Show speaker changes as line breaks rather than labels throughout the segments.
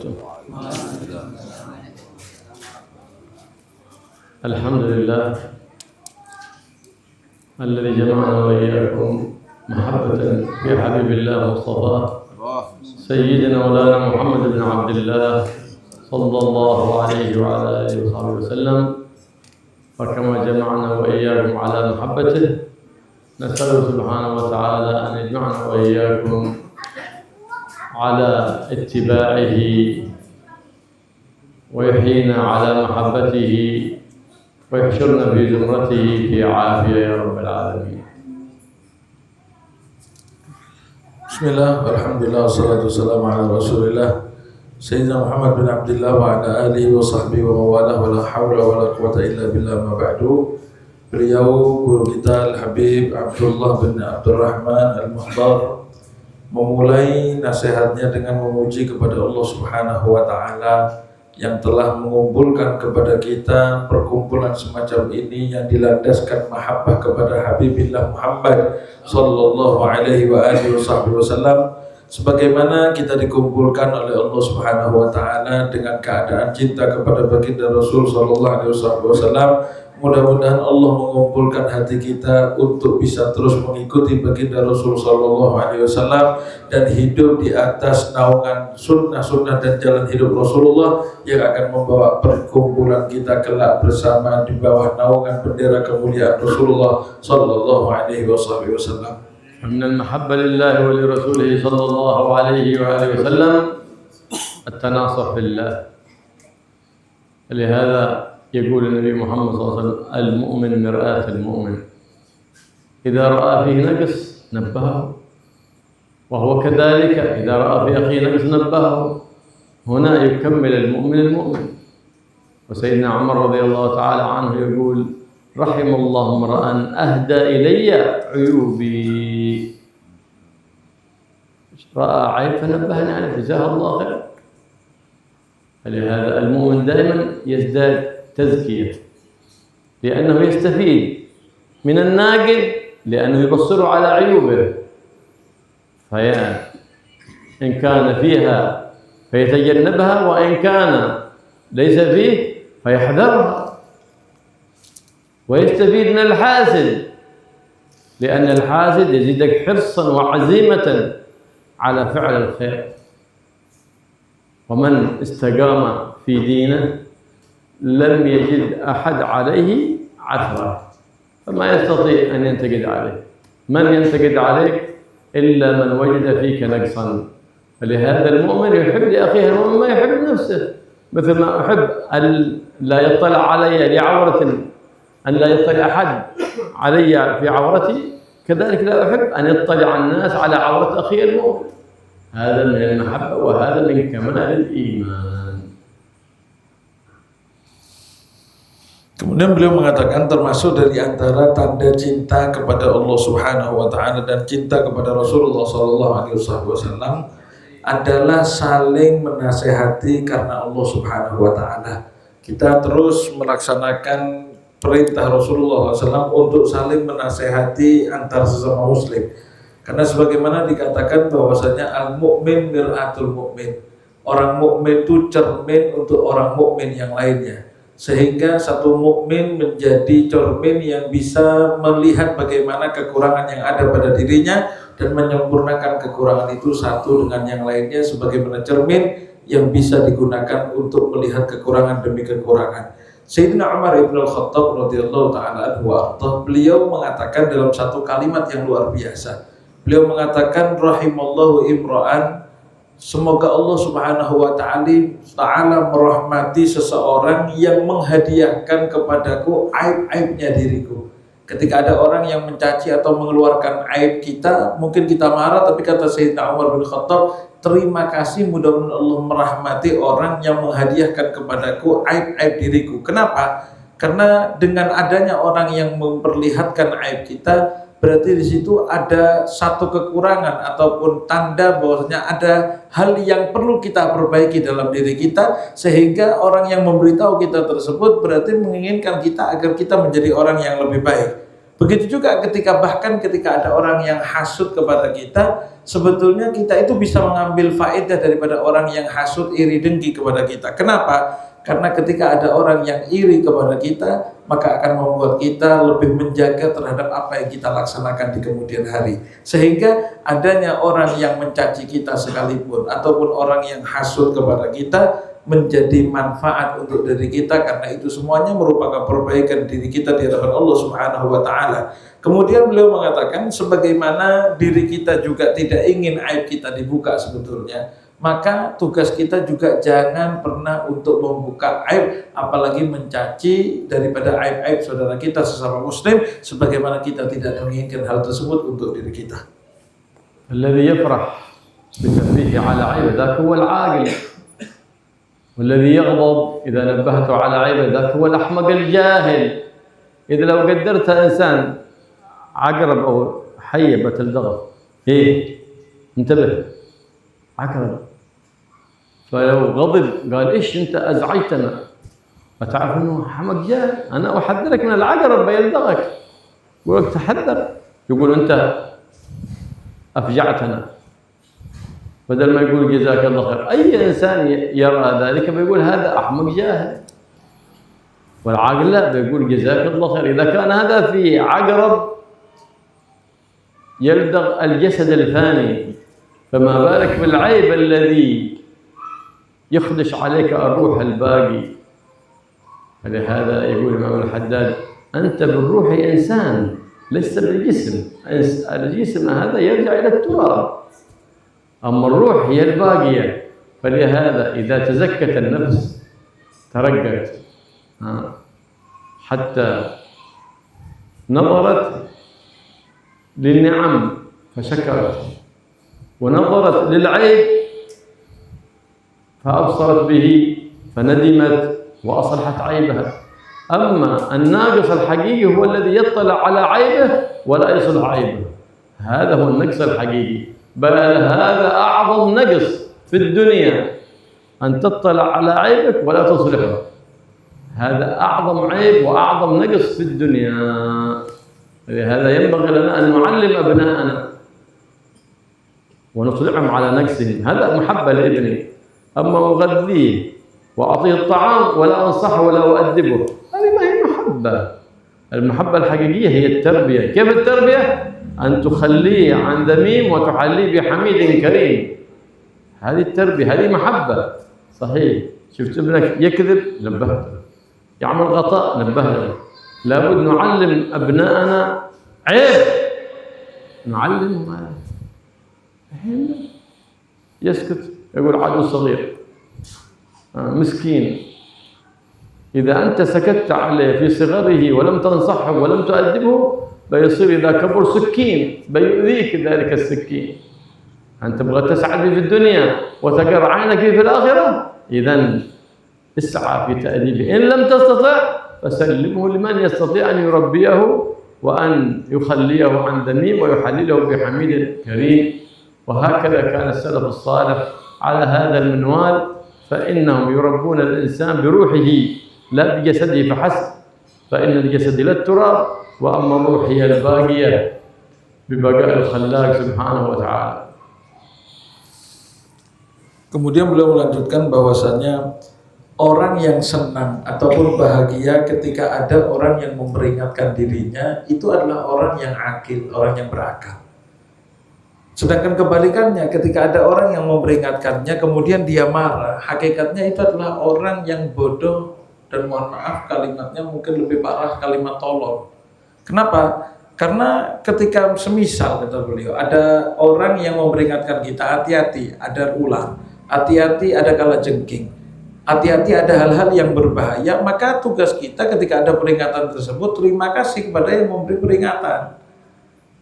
وبركاته. الحمد لله الذي جمعنا وإياكم محبة في حبيب الله مصطفى سيدنا مولانا محمد بن عبد الله صلى الله عليه وعلى آله وصحبه وسلم، وكما جمعنا وإياكم على محبته نسأله سبحانه وتعالى أن يجمعنا وإياكم على اتباعه ويحيينا على محبته ويحشرنا في زمرته في عافية يا رب العالمين.
بسم الله والحمد لله والصلاة والسلام على رسول الله سيدنا محمد بن عبد الله وعلى آله وصحبه ومواله ولا حول ولا قوة إلا بالله ما بعد. Beliau guru kita Al-Habib Abdullah bin Abdurrahman Al-Muhdar memulai nasihatnya dengan memuji kepada Allah Subhanahu wa Ta'ala yang telah mengumpulkan kepada kita perkumpulan semacam ini yang dilandaskan mahabbah kepada Habibillah Muhammad sallallahu alaihi wa alihi wasallam, sebagaimana kita dikumpulkan oleh Allah Subhanahu wa Ta'ala dengan keadaan cinta kepada baginda Rasul sallallahu alaihi wasallam. Mudah-mudahan Allah mengumpulkan hati kita untuk bisa terus mengikuti baginda Rasul sallallahu alaihi wasallam dan hidup di atas naungan sunnah-sunnah dan jalan hidup Rasulullah yang akan membawa perkumpulan kita kelak bersama di bawah naungan bendera kemuliaan Rasulullah sallallahu alaihi wasallam.
من المحبة لله ولرسوله صلى الله عليه وآله وسلم التناصح في الله. لهذا يقول النبي محمد صلى الله عليه وسلم المؤمن مرآة المؤمن، إذا رأى فيه نقص نبهه، وهو كذلك إذا رأى في أخيه نقص نبهه. هنا يكمل المؤمن المؤمن. وسيدنا عمر رضي الله تعالى عنه يقول رحم الله امرأ أهدى إلي عيوبي، رأى عيب فنبهني عليه جزاه الله خير. فلهذا المؤمن دائما يزداد تزكية لأنه يستفيد من الناقد لأنه يبصر على عيوبه، إن كان فيها فيتجنبها، وإن كان ليس فيه فيحذرها. ويستفيد من الحاسد لأن الحاسد يزيدك حرصا وعزيمة على فعل الخير. ومن استقام في دينه لم يجد أحد عليه عثرة، فما يستطيع أن ينتقد عليه. من ينتقد عليك إلا من وجد فيك نقصا. فلهذا المؤمن يحب لأخيه المؤمن ما يحب نفسه، مثل ما أحب أن لا يطلع علي لعورة، أن لا يطلع أحد علي في عورتي، كذلك لا أحب أن يطلع الناس على عورة أخي المؤمن. هذا من المحبة وهذا من كمال الإيمان.
Kemudian beliau mengatakan termasuk dari antara tanda cinta kepada Allah Subhanahu wa Ta'ala dan cinta kepada Rasulullah sallallahu alaihi wasallam adalah saling menasehati karena Allah Subhanahu wa Ta'ala. Kita terus melaksanakan perintah Rasulullah SAW untuk saling menasehati antar sesama muslim. Karena sebagaimana dikatakan bahwasanya al-mu'min mir'atul mu'min. Orang mukmin itu cermin untuk orang mukmin yang lainnya. Sehingga satu mukmin menjadi cermin yang bisa melihat bagaimana kekurangan yang ada pada dirinya dan menyempurnakan kekurangan itu satu dengan yang lainnya sebagaimana cermin yang bisa digunakan untuk melihat kekurangan demi kekurangan. Sayyidina Umar ibn al-Khattab radhiyallahu ta'ala anhu beliau mengatakan dalam satu kalimat yang luar biasa. Beliau mengatakan rahimallahu imra'an, semoga Allah Subhanahu wa Ta'ala merahmati seseorang yang menghadiahkan kepadaku aib-aibnya diriku. Ketika ada orang yang mencaci atau mengeluarkan aib kita, mungkin kita marah, tapi kata Sayyidina Umar bin Khattab, terima kasih, mudah-mudahan Allah merahmati orang yang menghadiahkan kepadaku aib-aib diriku. Kenapa? Karena dengan adanya orang yang memperlihatkan aib kita, berarti di situ ada satu kekurangan ataupun tanda bahwasanya ada hal yang perlu kita perbaiki dalam diri kita, sehingga orang yang memberitahu kita tersebut berarti menginginkan kita agar kita menjadi orang yang lebih baik. Begitu juga bahkan ketika ada orang yang hasut kepada kita, sebetulnya kita itu bisa mengambil faedah daripada orang yang hasut, iri, dengki kepada kita. Kenapa? Karena ketika ada orang yang iri kepada kita, maka akan membuat kita lebih menjaga terhadap apa yang kita laksanakan di kemudian hari. Sehingga adanya orang yang mencaci kita sekalipun, ataupun orang yang hasut kepada kita, menjadi manfaat untuk diri kita, karena itu semuanya merupakan perbaikan diri kita di hadapan Allah Subhanahu wa taala. Kemudian beliau mengatakan, sebagaimana diri kita juga tidak ingin aib kita dibuka sebetulnya, maka tugas kita juga jangan pernah untuk membuka aib, apalagi mencaci daripada aib-aib saudara kita sesama muslim, sebagaimana kita tidak menginginkan hal tersebut untuk diri kita.
الذي يفرح بتنبيه على عيبه ذاك هو العاقل، والذي يغضب إذا نبهته على عيبه ذاك هو الأحمق الجاهل. إذا لو قدرت إنسان عقرب أو حية بتلدغه، انتبه، عقرب، فلو غضب قال إيش أنت أزعجتنا، فتعرف أنه حمق جاهل. أنا أحذرك من العقرب بيلدغك، يقول لك تحذر، يقول أنت أفجعتنا، بدل ما يقول جزاك الله خير. أي إنسان يرى ذلك بيقول هذا أحمق جاهل، والعاقل لا، بيقول جزاك الله خير. إذا كان هذا في عقرب يلدغ الجسد الفاني، فما بالك بالعيب الذي يخدش عليك الروح الباقي. فلهذا يقول الإمام الحداد أنت بالروح إنسان ليس بالجسم، الجسم هذا يرجع إلى التراب، أما الروح هي الباقية. فلهذا إذا تزكت النفس ترقت حتى نظرت للنعم فشكرت، ونظرت للعيب فأبصرت به فندمت وأصلحت عيبها. أما الناقص الحقيقي هو الذي يطلع على عيبه ولا يصلح عيبه، هذا هو النقص الحقيقي، بل هذا أعظم نقص في الدنيا، أن تطلع على عيبك ولا تصلحه. هذا أعظم عيب وأعظم نقص في الدنيا. لهذا ينبغي لنا أن نعلم أبناءنا ونطلعهم على نقصهم. هذا محبة لابني، أما أغذيه وأعطيه الطعام ولا أنصحه ولا أؤدبه، هذه ما هي محبة. المحبة الحقيقية هي التربية. كيف التربية؟ أن تخليه عن ذميم وتحليه بحميد كريم، هذه التربية، هذه محبة. صحيح، شفت ابنك يكذب نبهته، يعمل خطأ نبهته. لابد نعلم أبناءنا عيب، نعلمهم هذا. الحين يسكت، يقول عدو صغير مسكين، إذا أنت سكت عليه في صغره ولم تنصحه ولم تؤدبه بيصير إذا كبر سكين، بيؤذيك ذلك السكين. أنت تبغى تسعد في الدنيا وتقر عينك في الآخرة، إذن اسعى في تأديبه. إن لم تستطع فسلمه لمن يستطيع أن يربيه وأن يخليه عن ذميم ويحلله بحميد كريم. وهكذا كان السلف الصالح على هذا المنوال، فإنهم يربون الإنسان بروحه لا بجسده فحسب، فإن الجسد لا التراب، وأما الروح هي الباقية ببقاء الخلاق سبحانه وتعالى.
Kemudian beliau melanjutkan bahwasanya orang yang senang ataupun bahagia ketika ada orang yang memperingatkan dirinya, itu adalah orang yang akil, orang yang berakal. Sedangkan kebalikannya, ketika ada orang yang memperingatkannya kemudian dia marah, hakikatnya itu adalah orang yang bodoh, dan mohon maaf kalimatnya mungkin lebih parah, kalimat tolol. Kenapa? Karena ketika semisal, kata beliau, ada orang yang memperingatkan kita, hati-hati ada ular, hati-hati ada kalajengking, hati-hati ada hal-hal yang berbahaya, maka tugas kita ketika ada peringatan tersebut, terima kasih kepada yang memberi peringatan.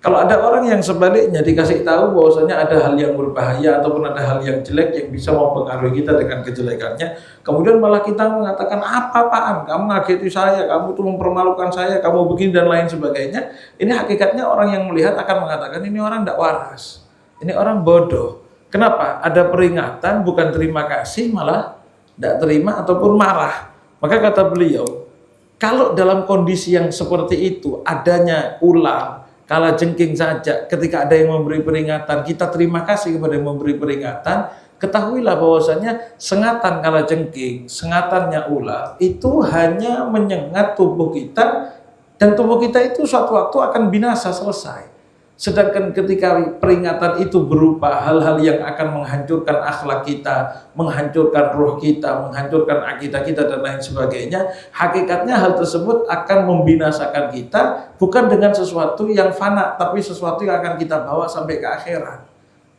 Kalau ada orang yang sebaliknya dikasih tahu bahwasanya ada hal yang berbahaya ataupun ada hal yang jelek yang bisa mempengaruhi kita dengan kejelekannya, kemudian malah kita mengatakan apa-apaan, kamu ngageti saya, kamu tuh mempermalukan saya, kamu begini dan lain sebagainya. Ini hakikatnya orang yang melihat akan mengatakan ini orang tidak waras, ini orang bodoh. Kenapa? Ada peringatan bukan terima kasih, malah tidak terima ataupun marah. Maka kata beliau, Kalau dalam kondisi yang seperti itu, adanya ular, kalajengking saja, ketika ada yang memberi peringatan, kita terima kasih kepada yang memberi peringatan, ketahuilah bahwasanya sengatan kalajengking, sengatannya ular, itu hanya menyengat tubuh kita, dan tubuh kita itu suatu waktu akan binasa, selesai. Sedangkan ketika peringatan itu berupa hal-hal yang akan menghancurkan akhlak kita, menghancurkan roh kita, menghancurkan akidah kita dan lain sebagainya, hakikatnya hal tersebut akan membinasakan kita bukan dengan sesuatu yang fana, tapi sesuatu yang akan kita bawa sampai ke akhirat.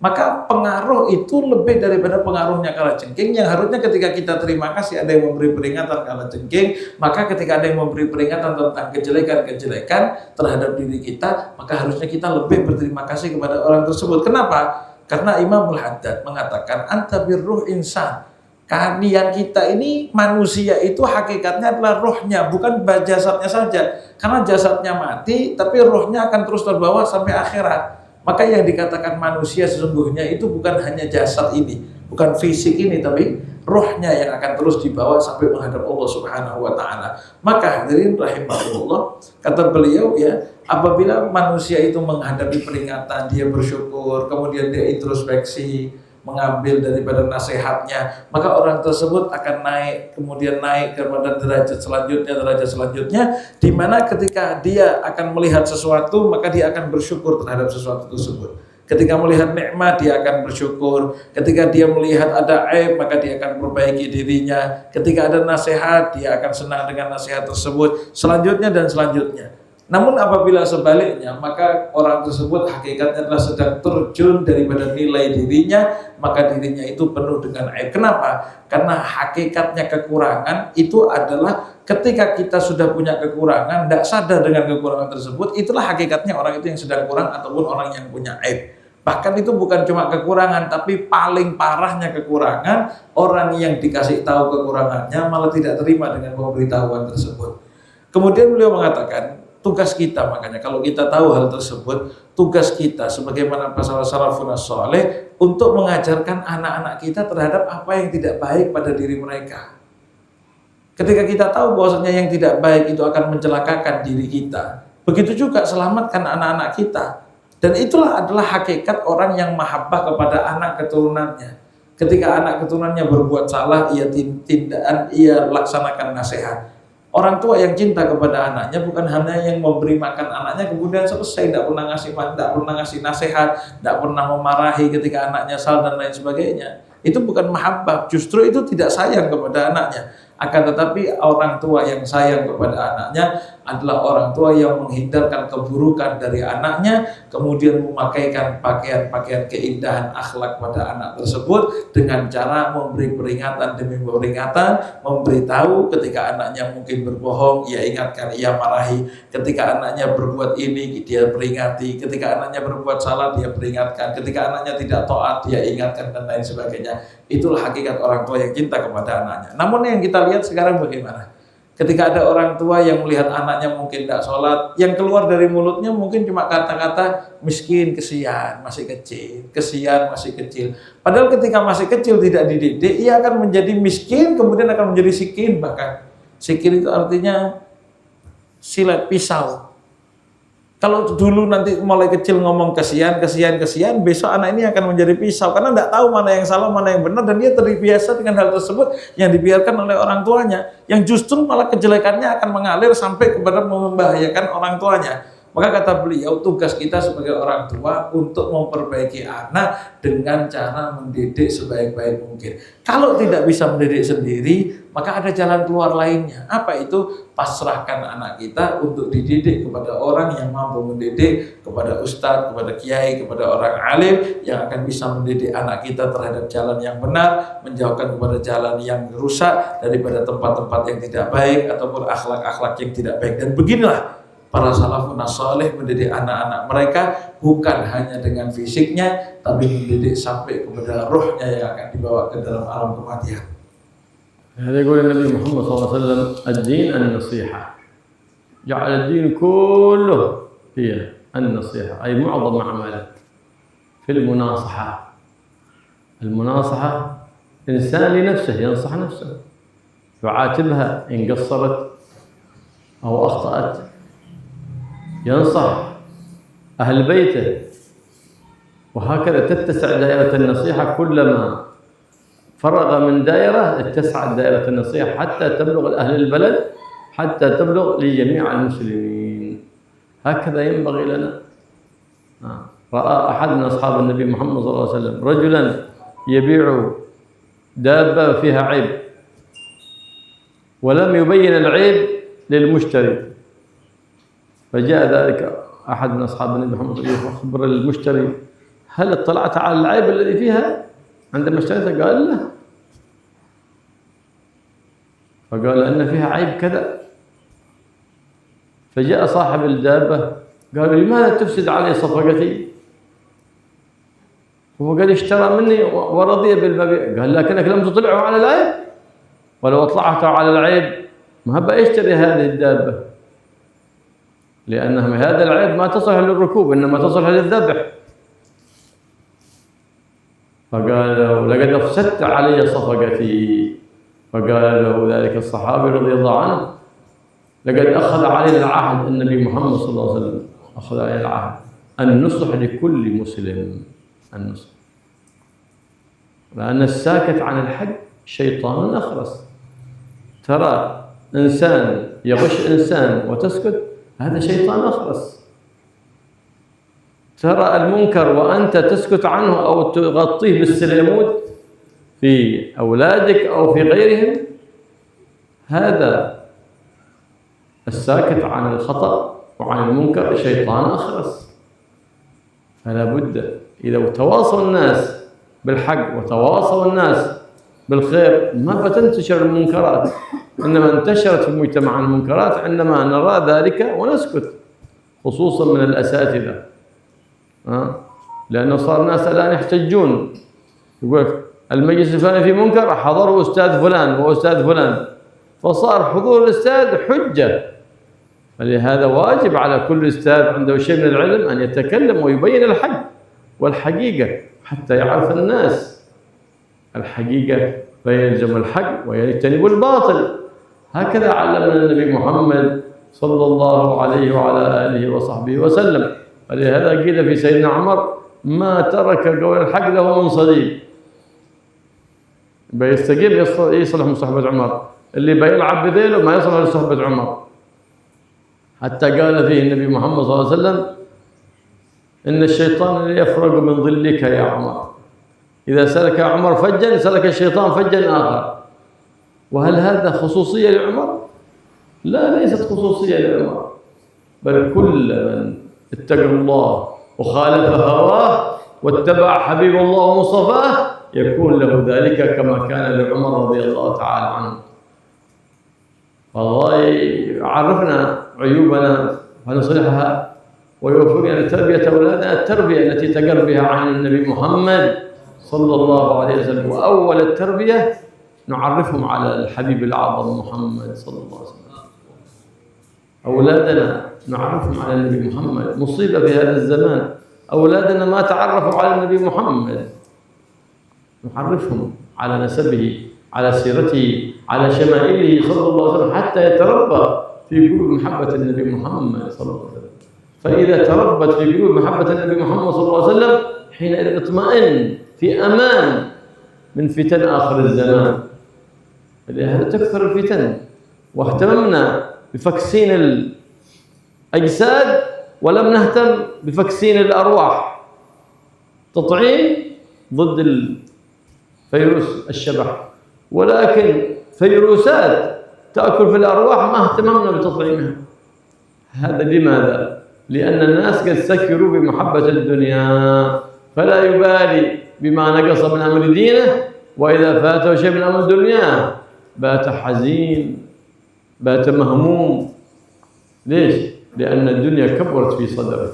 Maka pengaruh itu lebih daripada pengaruhnya kalajengking, yang harusnya ketika kita terima kasih ada yang memberi peringatan kalajengking, maka ketika ada yang memberi peringatan tentang kejelekan-kejelekan terhadap diri kita, maka harusnya kita lebih berterima kasih kepada orang tersebut. Kenapa? Karena Imam Al-Haddad mengatakan anta birruh insan. Kalian kita ini manusia itu hakikatnya adalah rohnya, bukan jasadnya saja. Karena jasadnya mati, tapi rohnya akan terus terbawa sampai akhirat. Maka yang dikatakan manusia sesungguhnya itu bukan hanya jasad ini, bukan fisik ini, tapi rohnya yang akan terus dibawa sampai menghadap Allah Subhanahu wa Ta'ala. Maka hadirin rahimahullah, kata beliau ya, apabila manusia itu menghadapi peringatan, dia bersyukur, kemudian dia introspeksi, mengambil daripada nasihatnya, maka orang tersebut akan naik, kemudian naik kepada derajat selanjutnya, di mana ketika dia akan melihat sesuatu, maka dia akan bersyukur terhadap sesuatu tersebut. Ketika melihat nikmat, dia akan bersyukur. Ketika dia melihat ada aib, maka dia akan perbaiki dirinya. Ketika ada nasihat, dia akan senang dengan nasihat tersebut. Selanjutnya dan selanjutnya. Namun apabila sebaliknya, maka orang tersebut hakikatnya adalah sedang terjun daripada nilai dirinya, maka dirinya itu penuh dengan aib. Kenapa? Karena hakikatnya kekurangan itu adalah ketika kita sudah punya kekurangan, tidak sadar dengan kekurangan tersebut, itulah hakikatnya orang itu yang sedang kurang ataupun orang yang punya aib. Bahkan itu bukan cuma kekurangan, tapi paling parahnya kekurangan, orang yang dikasih tahu kekurangannya malah tidak terima dengan pemberitahuan tersebut. Kemudian beliau mengatakan, tugas kita, makanya kalau kita tahu hal tersebut, tugas kita sebagaimana pasal salafun saleh untuk mengajarkan anak-anak kita terhadap apa yang tidak baik pada diri mereka. Ketika kita tahu bahwasanya yang tidak baik itu akan mencelakakan diri kita, begitu juga selamatkan anak-anak kita. Dan itulah adalah hakikat orang yang mahabbah kepada anak keturunannya. Ketika anak keturunannya berbuat salah, ia laksanakan nasihat. Orang tua yang cinta kepada anaknya bukan hanya yang memberi makan anaknya kemudian selesai, tidak pernah ngasih nasihat, tidak pernah memarahi ketika anaknya salah dan lain sebagainya. Itu bukan mahabbah, justru itu tidak sayang kepada anaknya. Akan tetapi orang tua yang sayang kepada anaknya adalah orang tua yang menghindarkan keburukan dari anaknya, kemudian memakaikan pakaian-pakaian keindahan akhlak pada anak tersebut dengan cara memberi peringatan demi peringatan, memberitahu ketika anaknya mungkin berbohong, ia ingatkan, ia marahi. Ketika anaknya berbuat ini, dia peringati. Ketika anaknya berbuat salah, dia peringatkan. Ketika anaknya tidak taat, dia ingatkan dan lain sebagainya. Itulah hakikat orang tua yang cinta kepada anaknya. Namun yang kita lihat sekarang bagaimana? Ketika ada orang tua yang melihat anaknya mungkin tidak sholat, yang keluar dari mulutnya mungkin cuma kata-kata miskin, kesian, masih kecil, kesian, masih kecil. Padahal ketika masih kecil tidak dididik, ia akan menjadi miskin, kemudian akan menjadi sikin bahkan. Sikin itu artinya silet, pisau. Kalau dulu nanti mulai kecil ngomong kesian, besok anak ini akan menjadi pisau. Karena tidak tahu mana yang salah, mana yang benar. Dan dia terbiasa dengan hal tersebut yang dibiarkan oleh orang tuanya. Yang justru malah kejelekannya akan mengalir sampai kepada membahayakan orang tuanya. Maka kata beliau, tugas kita sebagai orang tua untuk memperbaiki anak dengan cara mendidik sebaik-baik mungkin. Kalau tidak bisa mendidik sendiri, maka ada jalan keluar lainnya. Apa itu? Pasrahkan anak kita untuk dididik kepada orang yang mampu mendidik, kepada ustadz, kepada kiai, kepada orang alim yang akan bisa mendidik anak kita terhadap jalan yang benar, menjauhkan kepada jalan yang rusak daripada tempat-tempat yang tidak baik ataupun akhlak-akhlak yang tidak baik. Dan beginilah para salafun saleh mendidik anak-anak mereka bukan hanya dengan fisiknya, tapi mendidik sampai kepada rohnya yang akan dibawa ke dalam alam kematian.
هذا يقول النبي محمد صلى الله عليه وسلم الدين النصيحة جعل الدين كله هي النصيحة أي معظم عمله في المناصحة إنسان لنفسه ينصح نفسه يعاتبها إن قصرت أو أخطأت ينصح أهل بيته، وهكذا تتسع دائرة النصيحة. كلما فرغ من دائرة اتسعت دائرة النصيحة حتى تبلغ أهل البلد، حتى تبلغ لجميع المسلمين. هكذا ينبغي لنا. رأى أحد من أصحاب النبي محمد صلى الله عليه وسلم رجلا يبيع دابة فيها عيب، ولم يبين العيب للمشتري، فجاء ذلك أحد من أصحاب النبي محمد صلى الله عليه وسلم يخبر المشتري: هل اطلعت على العيب الذي فيها عندما اشتريتها؟ قال: لا. فقال: أن فيها عيب كذا. فجاء صاحب الدابة قال: لماذا تفسد علي صفقتي؟ هو قال: اشترى مني ورضي بالمبيع. قال: لكنك لم تطلعه على العيب، ولو اطلعته على العيب ما بقى يشتري هذه الدابة، لأن هذا العيب ما تصلح للركوب، إنما تصلح للذبح. فقال له: لقد أفسدت علي صفقتي. فقال له ذلك الصحابي رضي الله عنه: لقد أخذ علينا العهد، النبي محمد صلى الله عليه وسلم أخذ علينا العهد النصح لكل مسلم، النصح، لأن الساكت عن الحق شيطان أخرس. ترى إنسان يغش إنسان وتسكت، هذا شيطان أخرس. ترى المنكر وأنت تسكت عنه أو تغطيه بالسليمود في أولادك أو في غيرهم، هذا الساكت عن الخطأ وعن المنكر شيطان أخرس. فلا بد إذا تواصل الناس بالحق وتواصل الناس بالخير ما بتنتشر المنكرات، إنما انتشرت في المجتمع المنكرات عندما نرى ذلك ونسكت، خصوصا من الأساتذة. لأنه صار الناس الآن يحتجون، يقول المجلس الفلاني في منكر، حضروا أستاذ فلان وأستاذ فلان، فصار حضور الأستاذ حجة. فلهذا واجب على كل أستاذ عنده شيء من العلم أن يتكلم ويبين الحق والحقيقة حتى يعرف الناس الحقيقة، فيلزم الحق ويجتنب الباطل. هكذا علمنا النبي محمد صلى الله عليه وعلى آله وصحبه وسلم. ولهذا قيل في سيدنا عمر: ما ترك قول الحق له من صديق. بيستقيم يصلح من صحبة عمر، اللي بيلعب بذيله ما يصلح لصحبة عمر. حتى قال فيه النبي محمد صلى الله عليه وسلم: إن الشيطان يفرق من ظلك يا عمر، إذا سلك عمر فجا سلك الشيطان فجا آخر. وهل هذا خصوصية لعمر؟ لا، ليست خصوصية لعمر، بل كل من اتقى الله وخالف هواه واتبع حبيب الله ومصطفاه يكون له ذلك كما كان لعمر رضي الله تعالى عنه. فالله يعرفنا عيوبنا ونصلحها ويوفقنا لتربية أولادنا التربية التي تقر بها عن النبي محمد صلى الله عليه وسلم. وأول التربية نعرفهم على الحبيب الأعظم محمد صلى الله عليه وسلم. أولادنا نعرفهم على النبي محمد. مصيبة في هذا الزمان أولادنا ما تعرفوا على النبي محمد. نعرفهم على نسبه، على سيرته، على شمائله صلى الله عليه وسلم، حتى يتربى في قلوب محبة النبي محمد صلى الله عليه وسلم. فإذا تربت في قلوب محبة النبي محمد صلى الله عليه وسلم حينئذ اطمئن في أمان من فتن آخر الزمان. فلهذا تكثر الفتن، واهتممنا بفكسين الأجساد ولم نهتم بفكسين الأرواح. تطعيم ضد فيروس الشبح، ولكن فيروسات تأكل في الأرواح ما اهتممنا بتطعيمها. هذا لماذا؟ لأن الناس قد سكروا بمحبة الدنيا، فلا يبالي بما نقص من أمر دينه، وإذا فاته شيء من أمر الدنيا بات حزين، بات مهموم. ليش؟ لأن الدنيا كبرت في صدره.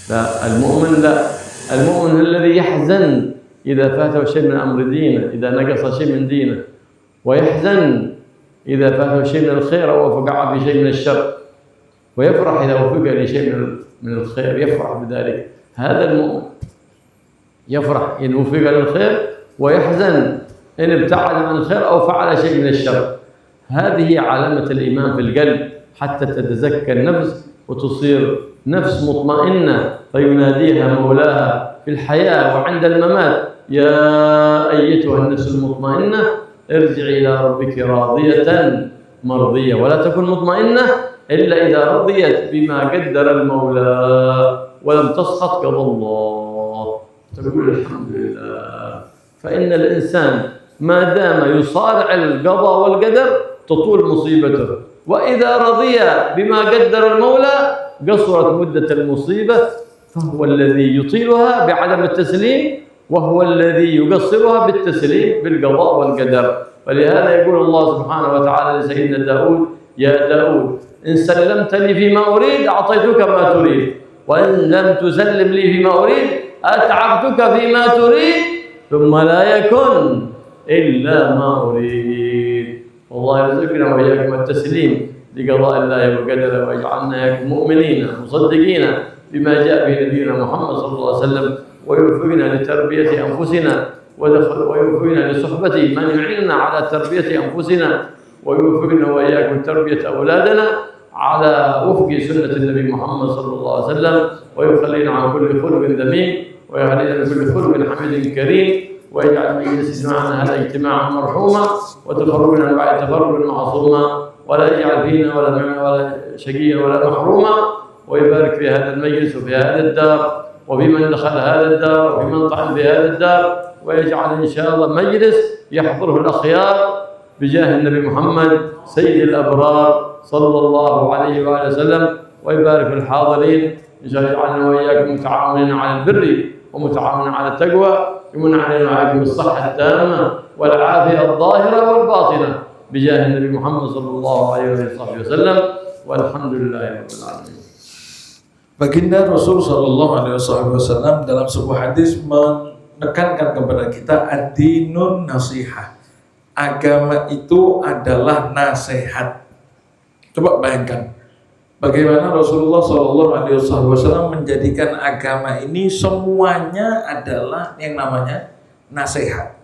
لا، المؤمن الذي يحزن إذا فاته شيء من أمر دينه، إذا نقص شيء من دينه، ويحزن إذا فاته شيء من الخير أو وقع في شيء من الشر، ويفرح إذا وفق لشيء من الخير، يفرح بذلك. هذا المؤمن يفرح إن وفق للخير، ويحزن إن ابتعد عن الخير أو فعل شيء من الشر. هذه علامة الإيمان في القلب حتى تتزكى النفس وتصير نفس مطمئنة فيناديها مولاها في الحياة وعند الممات: يا أيتها النفس المطمئنة ارجعي إلى ربك راضية مرضية. ولا تكن مطمئنة إلا إذا رضيت بما قدر المولى ولم تسخط قضى الله، تقول الحمد لله. فإن الإنسان ما دام يصارع القضاء والقدر تطول مصيبته، وإذا رضي بما قدر المولى قصرت مدة المصيبة، فهو الذي يطيلها بعدم التسليم وهو الذي يقصرها بالتسليم بالقضاء والقدر. ولهذا يقول الله سبحانه وتعالى لسيدنا داود: يا داود إن سلمت لي فيما أريد أعطيتك ما تريد، وإن لم تسلم لي فيما أريد أتعبتك فيما تريد ثم لا يكن إلا ما أريد. والله يرزقنا وإياكم التسليم لقضاء الله وقدره، ويجعلنا مؤمنين مصدقين بما جاء به نبينا محمد صلى الله عليه وسلم، ويوفقنا لتربية أنفسنا ويوفقنا لصحبة من يعيننا على تربية أنفسنا، ويوفقنا وإياكم تربية أولادنا على وفق سنة النبي محمد صلى الله عليه وسلم، ويخلينا عن كل خلق ذميم، ويهدينا من كل خلق حميد كريم، ويجعل مجلس معنا هذا اجتماعا مرحوما وتفرقنا بعد تفرق معصوما، ولا يجعل فينا ولا معنا ولا شقيا ولا محروما، ويبارك في هذا المجلس وفي هذا الدار وفي من دخل هذا الدار وفي من طعن في هذا الدار، ويجعل إن شاء الله مجلس يحضره الأخيار بجاه النبي محمد سيد الأبرار صلى الله عليه وآله وسلم، ويبارك في الحاضرين. إن شاء الله يجعلنا وإياكم متعاونين على البر ومتعاونين على التقوى، يمن علينا وعليكم بالصحة التامة والعافية الظاهرة والباطنة بجاه النبي محمد صلى الله عليه وسلم، والحمد لله رب العالمين.
Baginda Rasul Shallallahu Alaihi Wasallam dalam sebuah hadis menekankan kepada kita ad-dinun nasihah, agama itu adalah nasihat. Coba bayangkan bagaimana Rasulullah Shallallahu Alaihi Wasallam menjadikan agama ini semuanya adalah yang namanya nasihat,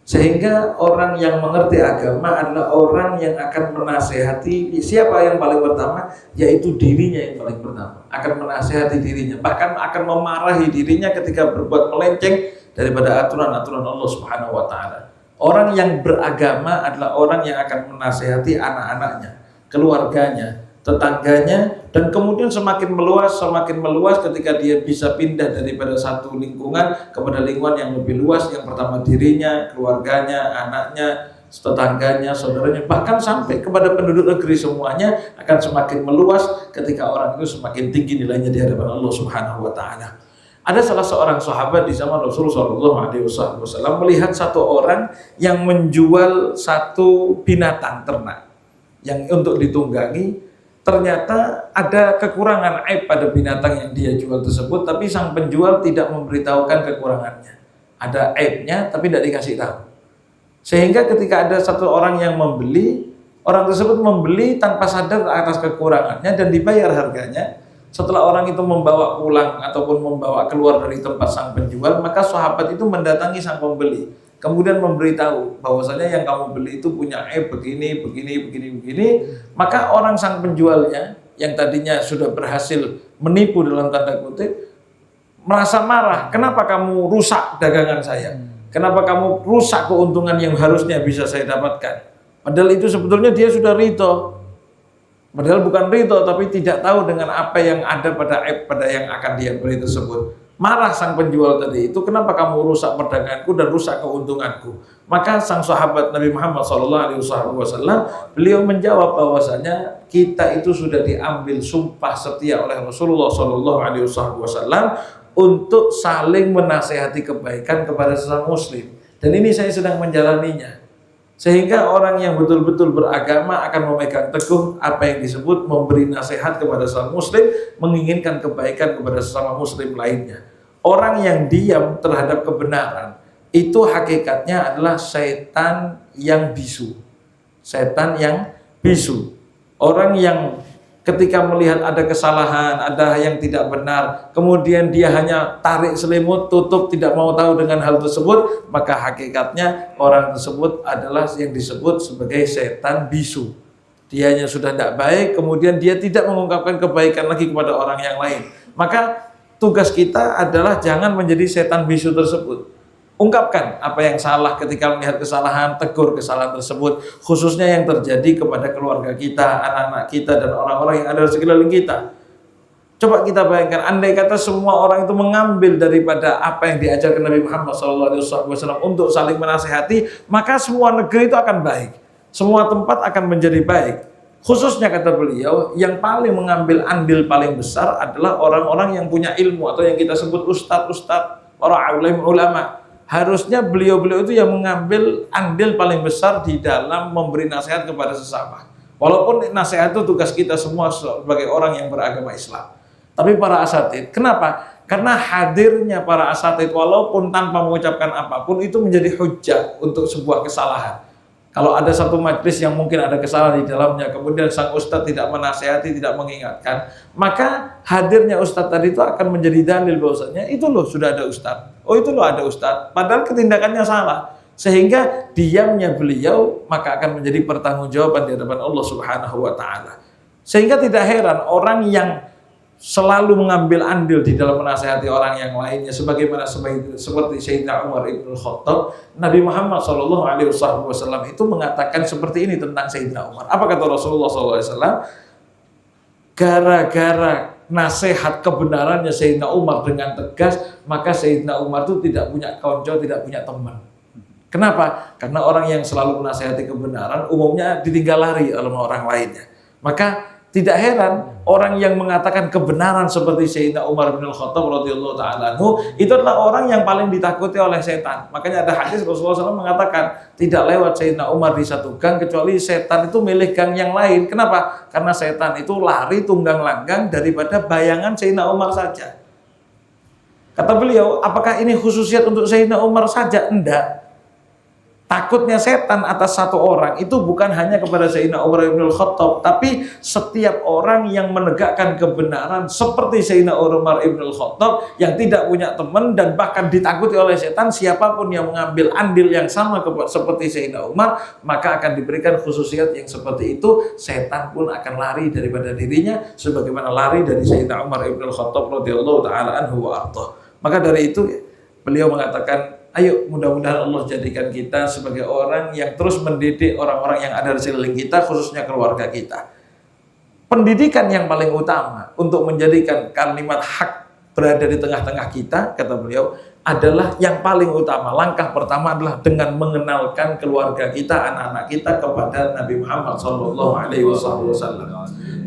sehingga orang yang mengerti agama adalah orang yang akan menasehati siapa yang paling pertama, yaitu dirinya yang paling pertama, akan menasehati dirinya, bahkan akan memarahi dirinya ketika berbuat melenceng daripada aturan-aturan Allah Subhanahu wa taala. Orang yang beragama adalah orang yang akan menasehati anak-anaknya, keluarganya, tetangganya, dan kemudian semakin meluas ketika dia bisa pindah daripada satu lingkungan kepada lingkungan yang lebih luas. Yang pertama dirinya, keluarganya, anaknya, tetangganya, saudaranya, bahkan sampai kepada penduduk negeri, semuanya akan semakin meluas ketika orang itu semakin tinggi nilainya di hadapan Allah Subhanahu wa taala. Ada salah seorang sahabat di zaman Rasulullah SAW melihat satu orang yang menjual satu binatang ternak yang untuk ditunggangi. Ternyata ada kekurangan aib pada binatang yang dia jual tersebut, tapi sang penjual tidak memberitahukan kekurangannya. Ada aibnya tapi tidak dikasih tahu. Sehingga ketika ada satu orang yang membeli, orang tersebut membeli tanpa sadar atas kekurangannya dan dibayar harganya. Setelah orang itu membawa pulang ataupun membawa keluar dari tempat sang penjual, maka sahabat itu mendatangi sang pembeli, kemudian memberitahu bahwasanya yang kamu beli itu punya aib begini. Maka orang sang penjualnya yang tadinya sudah berhasil menipu dalam tanda kutip merasa marah. Kenapa kamu rusak dagangan saya? Kenapa kamu rusak keuntungan yang harusnya bisa saya dapatkan? Padahal itu sebetulnya dia sudah ridho. Padahal bukan ridho, tapi tidak tahu dengan apa yang ada pada aib pada yang akan dia beli tersebut. Marah sang penjual tadi itu, kenapa kamu rusak perdaganganku dan rusak keuntunganku? Maka sang sahabat Nabi Muhammad SAW, beliau menjawab bahwasanya kita itu sudah diambil sumpah setia oleh Rasulullah SAW untuk saling menasehati kebaikan kepada sesama muslim. Dan ini saya sedang menjalaninya. Sehingga orang yang betul-betul beragama akan memegang teguh apa yang disebut memberi nasihat kepada sesama muslim, menginginkan kebaikan kepada sesama muslim lainnya. Orang yang diam terhadap kebenaran itu hakikatnya adalah setan yang bisu. Setan yang bisu. Orang yang ketika melihat ada kesalahan, ada yang tidak benar, kemudian dia hanya tarik selimut, tutup, tidak mau tahu dengan hal tersebut, maka hakikatnya orang tersebut adalah yang disebut sebagai setan bisu. Dianya sudah tidak baik, kemudian dia tidak mengungkapkan kebaikan lagi kepada orang yang lain. Maka tugas kita adalah jangan menjadi setan bisu tersebut. Ungkapkan apa yang salah ketika melihat kesalahan, tegur kesalahan tersebut, khususnya yang terjadi kepada keluarga kita, anak-anak kita, dan orang-orang yang ada di sekeliling kita. Coba kita bayangkan, andai kata semua orang itu mengambil daripada apa yang diajarkan Nabi Muhammad SAW untuk saling menasihati, maka semua negeri itu akan baik, semua tempat akan menjadi baik. Khususnya kata beliau, yang paling mengambil andil paling besar adalah orang-orang yang punya ilmu atau yang kita sebut ustadz-ustadz, para ulama. Harusnya beliau-beliau itu yang mengambil andil paling besar di dalam memberi nasihat kepada sesama. Walaupun nasihat itu tugas kita semua sebagai orang yang beragama Islam. Tapi para asatid, kenapa? Karena hadirnya para asatid walaupun tanpa mengucapkan apapun itu menjadi hujjah untuk sebuah kesalahan. Kalau ada satu majlis yang mungkin ada kesalahan di dalamnya, kemudian sang ustadz tidak menasihati, tidak mengingatkan, maka hadirnya ustadz tadi itu akan menjadi dalil bahwasanya itu loh sudah ada ustadz. Oh itu loh ada ustadz, padahal ketindakannya salah. Sehingga diamnya beliau maka akan menjadi pertanggungjawaban di hadapan Allah Subhanahu wa taala. Sehingga tidak heran orang yang selalu mengambil andil di dalam menasihati orang yang lainnya, sebagaimana seperti Sayyidina Umar ibn Khattab, Nabi Muhammad SAW itu mengatakan seperti ini tentang Sayyidina Umar. Apa kata Rasulullah SAW? Gara-gara nasihat kebenarannya Sayyidina Umar dengan tegas, maka Sayyidina Umar itu tidak punya konco, tidak punya teman. Kenapa? Karena orang yang selalu menasihati kebenaran umumnya ditinggal lari oleh orang lainnya. Maka tidak heran orang yang mengatakan kebenaran seperti Sayyidina Umar bin Khattab radhiyallahu ta'ala anhu itu adalah orang yang paling ditakuti oleh setan. Makanya ada hadis Rasulullah SAW mengatakan tidak lewat Sayyidina Umar di satu gang kecuali setan itu milik gang yang lain. Kenapa? Karena setan itu lari tunggang langgang daripada bayangan Sayyidina Umar saja. Kata beliau, apakah ini khususiat untuk Sayyidina Umar saja? Enggak. Takutnya setan atas satu orang itu bukan hanya kepada Sayyidina Umar bin Khattab, tapi setiap orang yang menegakkan kebenaran seperti Sayyidina Umar bin Khattab yang tidak punya teman dan bahkan ditakuti oleh setan, siapapun yang mengambil andil yang sama seperti Sayyidina Umar, maka akan diberikan khususiat yang seperti itu. Setan pun akan lari daripada dirinya sebagaimana lari dari Sayyidina Umar bin Khattab radhiyallahu taala anhu wa ardhah. Maka dari itu beliau mengatakan, ayo mudah-mudahan Allah jadikan kita sebagai orang yang terus mendidik orang-orang yang ada di sekeliling kita, khususnya keluarga kita. Pendidikan yang paling utama untuk menjadikan kalimat hak berada di tengah-tengah kita, kata beliau, adalah yang paling utama. Langkah pertama adalah dengan mengenalkan keluarga kita, anak-anak kita kepada Nabi Muhammad SAW.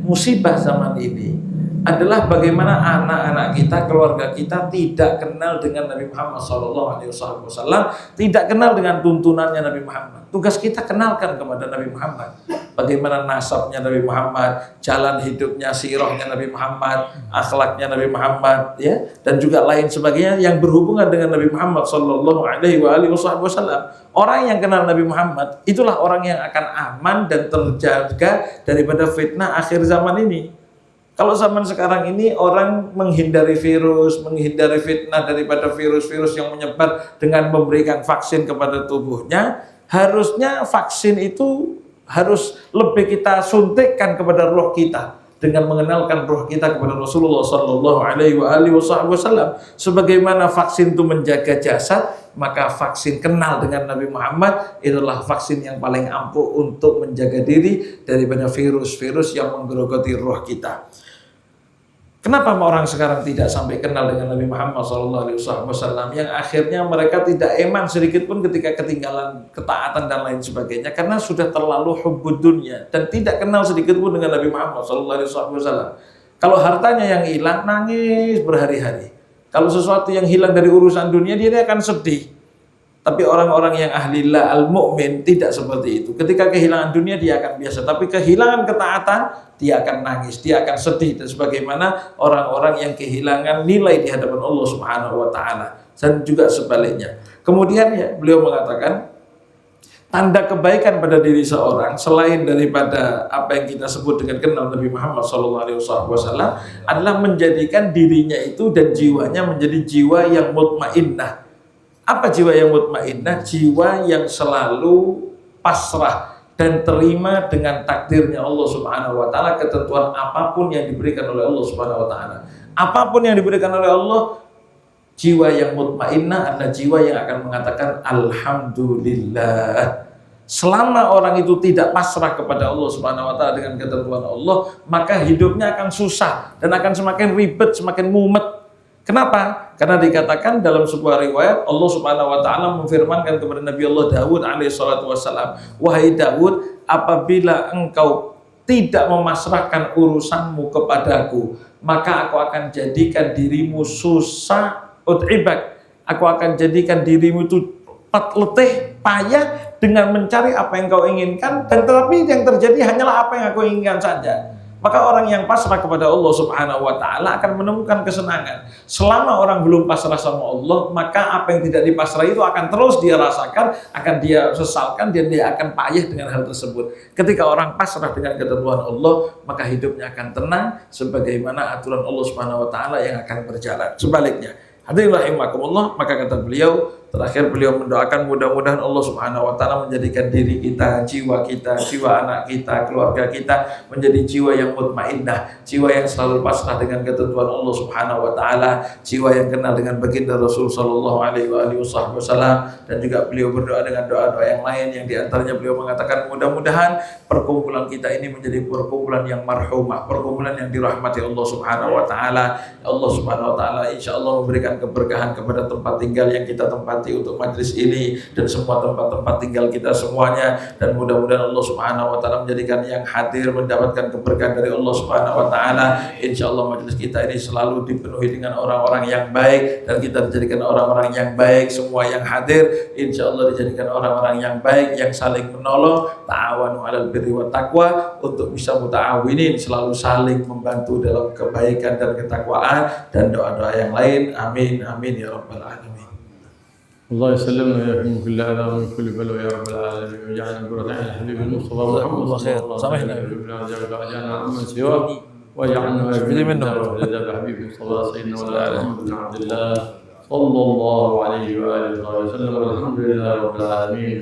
Musibah zaman ini adalah bagaimana anak-anak kita, keluarga kita tidak kenal dengan Nabi Muhammad SAW, tidak kenal dengan tuntunannya Nabi Muhammad. Tugas kita kenalkan kepada Nabi Muhammad, bagaimana nasabnya Nabi Muhammad, jalan hidupnya, sirahnya Nabi Muhammad, akhlaknya Nabi Muhammad, ya, dan juga lain sebagainya yang berhubungan dengan Nabi Muhammad SAW. Orang yang kenal Nabi Muhammad itulah orang yang akan aman dan terjaga daripada fitnah akhir zaman ini. Kalau zaman sekarang ini orang menghindari virus, menghindari fitnah daripada virus-virus yang menyebar dengan memberikan vaksin kepada tubuhnya, harusnya vaksin itu harus lebih kita suntikkan kepada roh kita dengan mengenalkan roh kita kepada Rasulullah SAW. Sebagaimana vaksin itu menjaga jasad, maka vaksin kenal dengan Nabi Muhammad itulah vaksin yang paling ampuh untuk menjaga diri daripada virus-virus yang menggerogoti roh kita. Kenapa orang sekarang tidak sampai kenal dengan Nabi Muhammad SAW yang akhirnya mereka tidak iman sedikit pun ketika ketinggalan ketaatan dan lain sebagainya, karena sudah terlalu hubbud dunya dan tidak kenal sedikit pun dengan Nabi Muhammad SAW. Kalau hartanya yang hilang, nangis berhari-hari. Kalau sesuatu yang hilang dari urusan dunia, dia akan sedih. Tapi orang-orang yang ahlillah al-mu'min tidak seperti itu. Ketika kehilangan dunia dia akan biasa, tapi kehilangan ketaatan dia akan nangis, dia akan sedih, dan sebagaimana orang-orang yang kehilangan nilai di hadapan Allah Subhanahu wa taala, dan juga sebaliknya. Kemudian ya beliau mengatakan, tanda kebaikan pada diri seorang selain daripada apa yang kita sebut dengan kenal Nabi Muhammad SAW adalah menjadikan dirinya itu dan jiwanya menjadi jiwa yang mutmainnah. Apa jiwa yang mutmainnah? Jiwa yang selalu pasrah dan terima dengan takdirnya Allah Subhanahu wa taala, ketentuan apapun yang diberikan oleh Allah Subhanahu wa taala. Apapun yang diberikan oleh Allah, jiwa yang mutmainnah adalah jiwa yang akan mengatakan alhamdulillah. Selama orang itu tidak pasrah kepada Allah Subhanahu wa taala dengan ketentuan Allah, maka hidupnya akan susah dan akan semakin ribet, semakin mumet. Kenapa? Karena dikatakan dalam sebuah riwayat Allah Subhanahu wa taala memfirmankan kepada Nabi Allah Daud alaihi salatu wasallam, "Wahai Daud, apabila engkau tidak memasrahkan urusanmu kepadaku, maka aku akan jadikan dirimu susah ut'ibak. Aku akan jadikan dirimu itu letih, payah dengan mencari apa yang kau inginkan, dan tetapi yang terjadi hanyalah apa yang aku inginkan saja." Maka orang yang pasrah kepada Allah Subhanahu wa taala akan menemukan kesenangan. Selama orang belum pasrah sama Allah, maka apa yang tidak dipasrah itu akan terus dia rasakan, akan dia sesalkan, dan dia akan payah dengan hal tersebut. Ketika orang pasrah dengan ketentuan Allah, maka hidupnya akan tenang sebagaimana aturan Allah Subhanahu wa taala yang akan berjalan. Sebaliknya, hadirin rahimakumullah, maka kata beliau, terakhir beliau mendoakan mudah-mudahan Allah Subhanahu wa taala menjadikan diri kita, jiwa anak kita, keluarga kita menjadi jiwa yang mutmainnah, jiwa yang selalu pasrah dengan ketentuan Allah Subhanahu wa taala, jiwa yang kenal dengan baginda Rasul sallallahu alaihi wasallam. Dan juga beliau berdoa dengan doa-doa yang lain, yang diantaranya beliau mengatakan mudah-mudahan perkumpulan kita ini menjadi perkumpulan yang marhumah, perkumpulan yang dirahmati Allah Subhanahu wa taala. Allah Subhanahu wa taala insyaallah memberikan keberkahan kepada tempat tinggal yang kita tempati untuk majlis ini dan semua tempat-tempat tinggal kita semuanya, dan mudah-mudahan Allah Subhanahu wa taala menjadikan yang hadir mendapatkan keberkahan dari Allah Subhanahu wa taala. Insyaallah majlis kita ini selalu dipenuhi dengan orang-orang yang baik, dan kita dijadikan orang-orang yang baik. Semua yang hadir insyaallah dijadikan orang-orang yang baik, yang saling menolong, ta'awanu 'alal birri wat taqwa, untuk bisa muta'awinin, selalu saling membantu dalam kebaikan dan ketakwaan, dan doa-doa yang lain. Amin amin ya rabbal alamin.
الله يسلمنا وإياكم من كل أذى ومن كل بلوى يا رب العالمين، ويجعلنا قرة عين الحبيب المصطفى محمد
الله خير.
سامحنا وأجعلنا عمن سواه، واجعلنا منه حبيب المصطفى سيدنا ولا محمد بن عبد الله صلى الله عليه وآله وسلم، والحمد لله رب العالمين.